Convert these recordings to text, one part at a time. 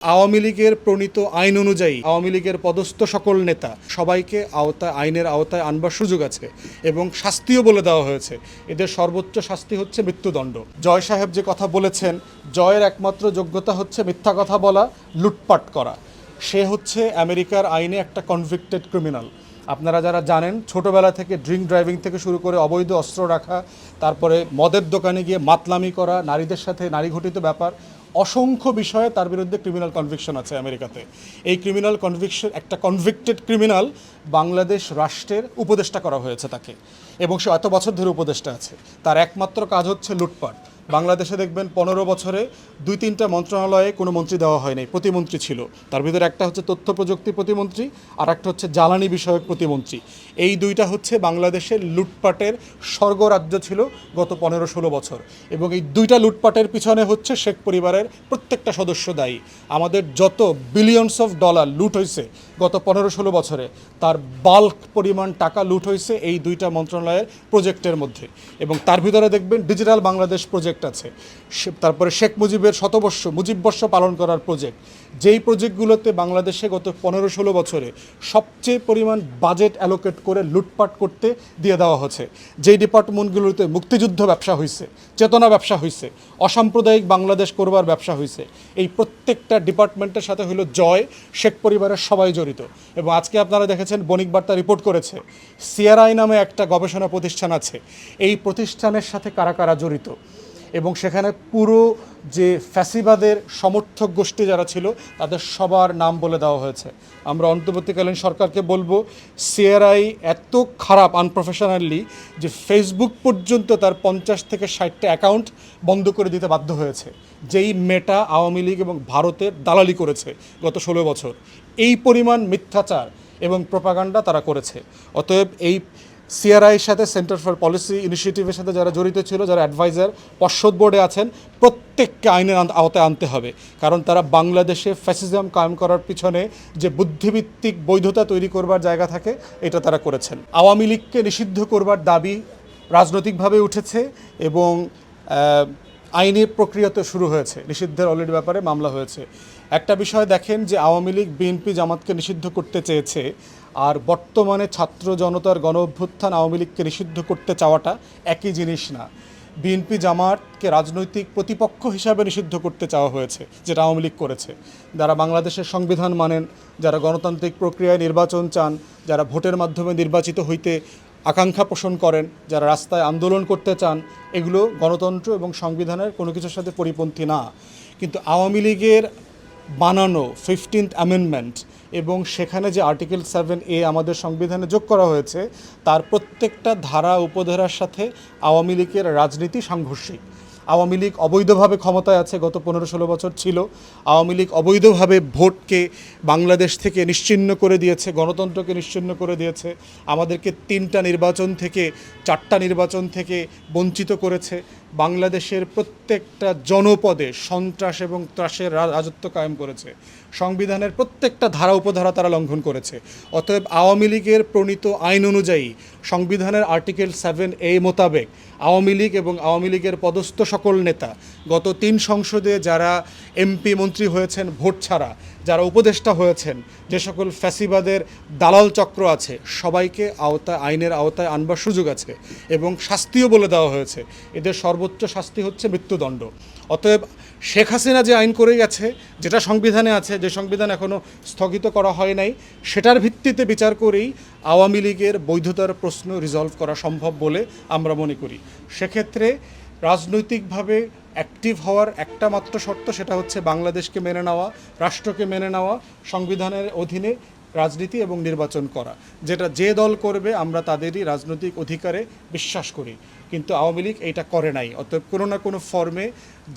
আওয়ামী লীগের প্রণীত আইন অনুযায়ী আওয়ামী লীগের পদস্থ সকল নেতা সবাইকে আইনের আওতায় আনবার সুযোগ আছে এবং শাস্তিও বলে দেওয়া হয়েছে। এদের সর্বোচ্চ শাস্তি হচ্ছে মৃত্যুদণ্ড। জয় সাহেব যে কথা বলেছেন, জয়ের একমাত্র যোগ্যতা হচ্ছে মিথ্যা কথা বলা, লুটপাট করা। সে হচ্ছে আমেরিকার আইনে একটা কনভিক্টেড ক্রিমিনাল। আপনারা যারা জানেন, ছোটোবেলা থেকে ড্রিঙ্ক ড্রাইভিং থেকে শুরু করে অবৈধ অস্ত্র রাখা, তারপরে মদের দোকানে গিয়ে মাতলামি করা, নারীদের সাথে নারী ঘটিত ব্যাপার, অসংখ্য বিষয়ে তার বিরুদ্ধে ক্রিমিনাল কনভিকশন আছে আমেরিকাতে। এই ক্রিমিনাল কনভিকশন, একটা কনভিক্টেড ক্রিমিনাল বাংলাদেশ রাষ্ট্রের উপদেষ্টা করা হয়েছে তাকে, এবং সে এত বছর ধরে উপদেষ্টা আছে। তার একমাত্র কাজ হচ্ছে লুটপাট। বাংলাদেশে দেখবেন 15 বছরে 2-3টা মন্ত্রণালয়ে কোনো মন্ত্রী দেওয়া হয়নি, প্রতিমন্ত্রী ছিল। তার ভিতরে একটা হচ্ছে তথ্য প্রযুক্তি প্রতিমন্ত্রী, আর একটা হচ্ছে জ্বালানি বিষয়ক প্রতিমন্ত্রী। এই দুইটা হচ্ছে বাংলাদেশের লুটপাটের স্বর্গরাজ্য ছিল গত 15-16 বছর, এবং এই দুইটা লুটপাটের পিছনে হচ্ছে শেখ পরিবারের প্রত্যেকটা সদস্য দায়ী। আমাদের যত বিলিয়নস অফ ডলার লুট হয়েছে গত 15-16 বছরে, তার বাল্ক পরিমাণ টাকা লুট হয়েছে এই দুইটা মন্ত্রণালয়ের প্রজেক্টের মধ্যে। এবং তার ভিতরে দেখবেন ডিজিটাল বাংলাদেশ প্রজেক্ট আছে, তারপরে শেখ মুজিবের মুজিববর্ষ পালন করার প্রজেক্ট। যেই প্রজেক্টগুলোতে বাংলাদেশে গত 15-16 বছরে সবচেয়ে পরিমাণ বাজেট অ্যালোকেট করে লুটপাট করতে দিয়ে দেওয়া হচ্ছে, যেই ডিপার্টমেন্টগুলোতে মুক্তিযুদ্ধ ব্যবসা হয়েছে, চেতনা ব্যবসা হয়েছে, অসাম্প্রদায়িক বাংলাদেশ করবার ব্যবসা হয়েছে, এই প্রত্যেকটা ডিপার্টমেন্টের সাথে হলো জয়, শেখ পরিবারের সবাই জড়িত। এবং আজকে আপনারা দেখেছেন, বণিক বার্তা রিপোর্ট করেছে, সিআরআই নামে একটা গবেষণা প্রতিষ্ঠান আছে, এই প্রতিষ্ঠানের সাথে কারা কারা জড়িত। এবং সেখানে পুরো যে ফ্যাসিবাদের সমর্থক গোষ্ঠী যারা ছিল তাদের সবার নাম বলে দেওয়া হয়েছে। আমরা অন্তর্বর্তীকালীন সরকারকে বলবো, সিআরআই এত খারাপ আনপ্রফেশনালি যে ফেসবুক পর্যন্ত তার 50 থেকে 60টা অ্যাকাউন্ট বন্ধ করে দিতে বাধ্য হয়েছে, যেই মেটা আওয়ামী লীগ এবং ভারতের দালালি করেছে গত 16 বছর। এই পরিমাণ মিথ্যাচার এবং প্রোপাগান্ডা তারা করেছে। অতএব এই সিআরআইয়ের সাথে, সেন্টার ফর পলিসি ইনিশিয়েটিভের সাথে যারা জড়িত ছিল, যারা অ্যাডভাইজার পর্ষদ বোর্ডে আছেন, প্রত্যেককে আইনের আওতায় আনতে হবে। কারণ তারা বাংলাদেশে ফ্যাসিজম কায়েম করার পিছনে যে বুদ্ধিভিত্তিক বৈধতা তৈরি করবার জায়গা থাকে, এটা তারা করেছেন। আওয়ামী লীগকে নিষিদ্ধ করবার দাবি রাজনৈতিকভাবে উঠেছে এবং আইনি প্রক্রিয়াতে শুরু হয়েছে। নিষিদ্ধের অলরেডি ব্যাপারে মামলা হয়েছে। একটা বিষয় দেখেন যে আওয়ামী লীগ বিএনপি জামাতকে নিষিদ্ধ করতে চেয়েছে, আর বর্তমানে ছাত্র জনতার গণ অভ্যুত্থান আওয়ামী লীগকে নিষিদ্ধ করতে চাওয়াটা একই জিনিস না। বিএনপি জামাতকে রাজনৈতিক প্রতিপক্ষ হিসাবে নিষিদ্ধ করতে চাওয়া হয়েছে, যেটা আওয়ামী লীগ করেছে। যারা বাংলাদেশের সংবিধান মানেন, যারা গণতান্ত্রিক প্রক্রিয়ায় নির্বাচন চান, যারা ভোটের মাধ্যমে নির্বাচিত হইতে আকাঙ্ক্ষা পোষণ করেন, যারা রাস্তায় আন্দোলন করতে চান, এগুলো গণতন্ত্র এবং সংবিধানের কোনো কিছুর সাথে পরিপন্থী না। কিন্তু আওয়ামী লীগের বানানো 15th অ্যামেন্ডমেন্ট এবং সেখানে যে আর্টিকেল 7A আমাদের সংবিধানে যোগ করা হয়েছে, তার প্রত্যেকটা ধারা উপধারার সাথে আওয়ামী লীগের রাজনীতি সাংঘর্ষিক। আওয়ামী লীগ অবৈধভাবে ক্ষমতায় আছে, গত 15-16 বছর ছিল। আওয়ামী লীগ অবৈধভাবে ভোটকে বাংলাদেশ থেকে নিশ্চিহ্ন করে দিয়েছে, গণতন্ত্রকে নিশ্চিহ্ন করে দিয়েছে, আমাদেরকে 3টা নির্বাচন থেকে 4টা নির্বাচন থেকে বঞ্চিত করেছে। বাংলাদেশের প্রত্যেকটা জনপদে সন্ত্রাস এবং ত্রাসের রাজত্ব কায়েম করেছে। সংবিধানের প্রত্যেকটা ধারা উপধারা তারা লঙ্ঘন করেছে। অতএব আওয়ামী লীগের প্রণীত আইন অনুযায়ী সংবিধানের আর্টিকেল 7A মোতাবেক আওয়ামী লীগ এবং আওয়ামী লীগের পদস্থ সকল নেতা, গত 3 সংসদে যারা এমপি মন্ত্রী হয়েছেন ভোট ছাড়া, যারা উপদেষ্টা হয়েছেন, যে সকল ফ্যাসিবাদের দালাল চক্র আছে, সবাইকে আইনের আওতায় আনবার সুযোগ আছে এবং শাস্তিও বলে দেওয়া হয়েছে। এদের সর্বোচ্চ শাস্তি হচ্ছে মৃত্যুদণ্ড। অতএব শেখ হাসিনা যে আইন করে গেছে, যেটা সংবিধানে আছে, যে সংবিধান এখনও স্থগিত করা হয় নাই, সেটার ভিত্তিতে বিচার করেই আওয়ামী লীগের বৈধতার প্রশ্ন রিজলভ করা সম্ভব বলে আমরা মনে করি। সেক্ষেত্রে রাজনৈতিকভাবে অ্যাক্টিভ হওয়ার একটা মাত্র শর্ত, সেটা হচ্ছে বাংলাদেশকে মেনে নেওয়া, রাষ্ট্রকে মেনে নেওয়া, সংবিধানের অধীনে রাজনীতি এবং নির্বাচন করা। যেটা যে দল করবে আমরা তাদেরই রাজনৈতিক অধিকারে বিশ্বাস করি, কিন্তু আওয়ামী লীগ এইটা করে নাই। অতএব কোনো না কোনো ফর্মে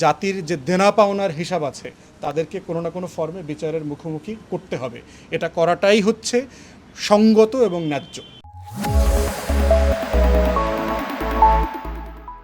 জাতির যে দেনা পাওনার হিসাব আছে, তাদেরকে কোনো না কোনো ফর্মে বিচারের মুখোমুখি করতে হবে। এটা করাটাই হচ্ছে সঙ্গত এবং ন্যায্য।